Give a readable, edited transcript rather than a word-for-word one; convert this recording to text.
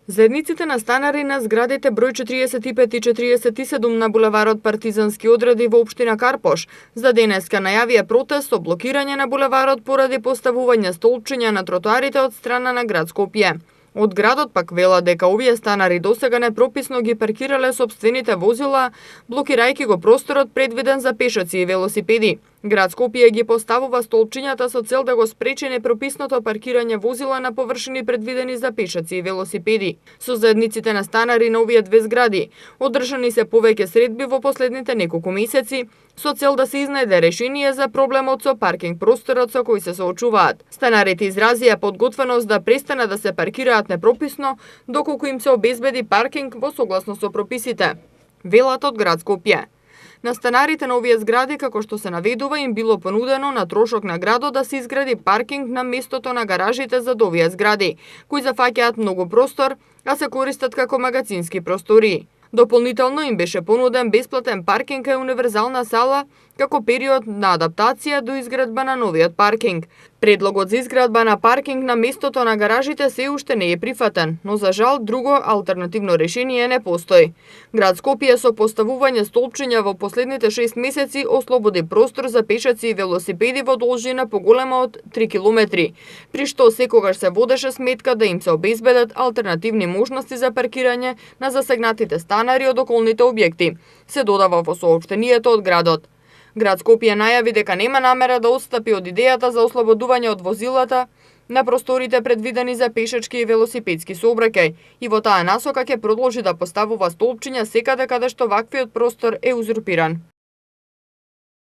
Заедниците на станари на зградите број 45 и 47 на булеварот Партизански одреди во општина Карпош за денеска најавија протест со блокирање на булеварот поради поставување столпчиња на тротоарите од страна на град Скопје. Од градот пак велат дека овие станари досега непрописно ги паркирале сопствените возила, блокирајќи го просторот предвиден за пешаци и велосипеди. Град Скопје ги поставува столпчињата со цел да го спречи непрописното паркирање возила на површини предвидени за пешаци и велосипеди. Со заедниците на станари на овие две згради одржани се повеќе средби во последните неколку месеци со цел да се изнајде решение за проблемот со паркинг просторот со кој се соочуваат. Станарите изразија подготвеност да престанат да се паркираат непрописно доколку им се обезбеди паркинг во согласно со прописите. Велат од град Скопје. На станарите на овие згради, како што се наведува, им било понудено на трошок на градот да се изгради паркинг на местото на гаражите за овие згради, кои зафаќаат многу простор, а се користат како магазински простории. Дополнително им беше понуден бесплатен паркинг и универзална сала како период на адаптација до изградба на новиот паркинг. Предлогот за изградба на паркинг на местото на гаражите се уште не е прифатен, но за жал друго алтернативно решение не постои. Град Скопје со поставување столпчиња во последните 6 месеци ослободи простор за пешаци и велосипеди во должина поголема од 3 километри, при што секогаш се водеше сметка да им се обезбедат алтернативни можности за паркирање на засегнатите станари од околните објекти, се додава во соопштението од градот. Град Скопје најави дека нема намера да отстапи од идејата за ослободување од возилата на просторите предвидени за пешачки и велосипедски сообраќај и во таа насока ќе продолжи да поставува столпчиња секаде каде што ваквиот простор е узурпиран.